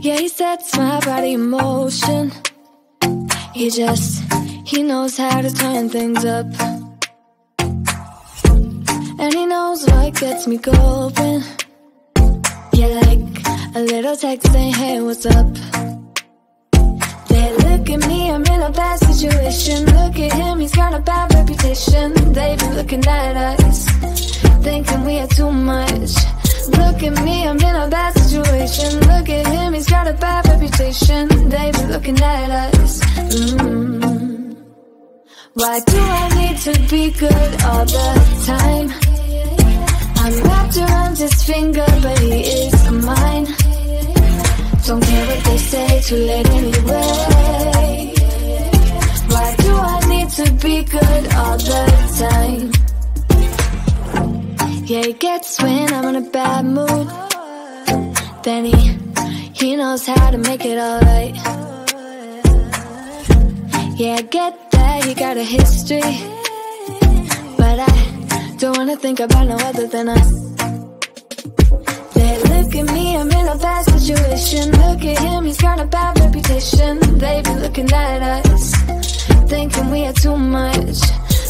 Yeah, he sets my body in motion. He knows how to turn things up. And he knows what gets me going. Yeah, like a little text saying, hey, what's up? They look at me, I'm in a bad situation. Look at him, he's got a bad reputation. They be looking at us, thinking we are too much. Look at me, I'm in a bad situation. Look at him, he's got a bad reputation. They be looking at us. Why do I need to be good all the time? I'm wrapped around his finger, but he is mine. Don't care what they say, too late anyway. Why do I need to be good all the time? Yeah, he gets when I'm in a bad mood. Then he knows how to make it alright. Yeah, I get that he got a history, but I don't wanna think about no other than us. They look at me, I'm in a bad situation. Look at him, he's got a bad reputation. They be looking at us, thinking we are too much.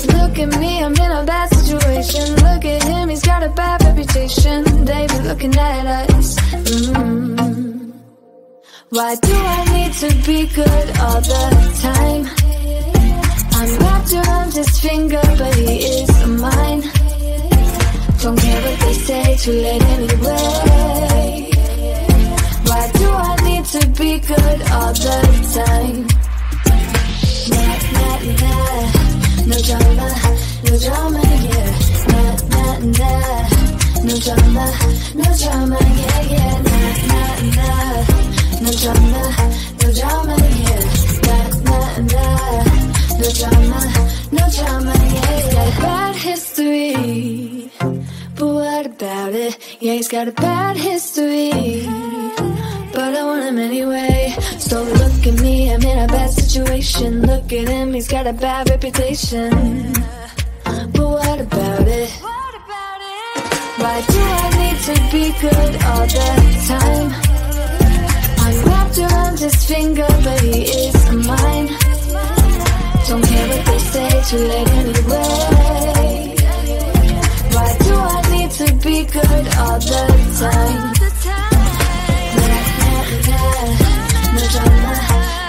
Look at me, I'm in a bad situation. Look at him, he's got a bad reputation. They be looking at us. Why do I need to be good all the time? I'm wrapped around his finger, but he is mine. Don't care what they say, too late anyway. Why do I need to be good all the time? Nah, nah, nah. No drama, no drama, yeah. Nah, nah, nah. No drama, no drama, yeah, yeah. Nah, nah, nah. No drama, no drama, yeah. Nah, nah, nah. No drama, no drama, yeah, yeah. Bad history, but what about it? Yeah, he's got a bad history, but I want him anyway. So look at me, I'm in a bad situation. Look at him, he's got a bad reputation, but what about it? Why do I need to be good all the time? I'm wrapped around his finger, but he is mine. Don't care what they say, too late anyway. Why do I need to be good all the time? Nah, nah, nah. No drama,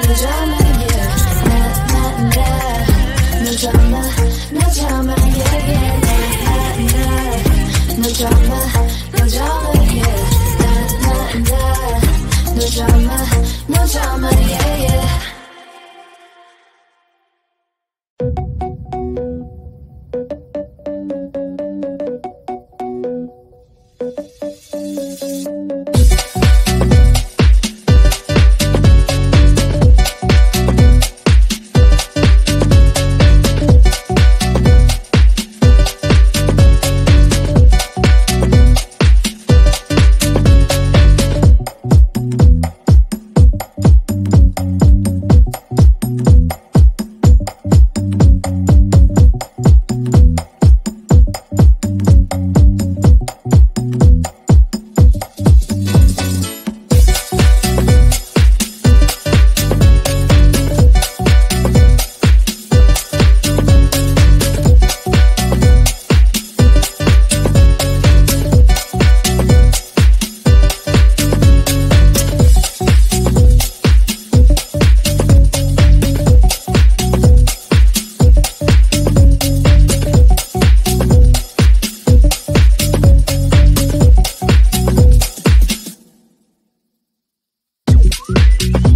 no drama, yeah. Nah, nah, nah. No drama, no drama, yeah, yeah. Nah, nah, nah. No drama, no drama, yeah. Nah, nah, nah. No drama, no drama, yeah, yeah. Tiếp.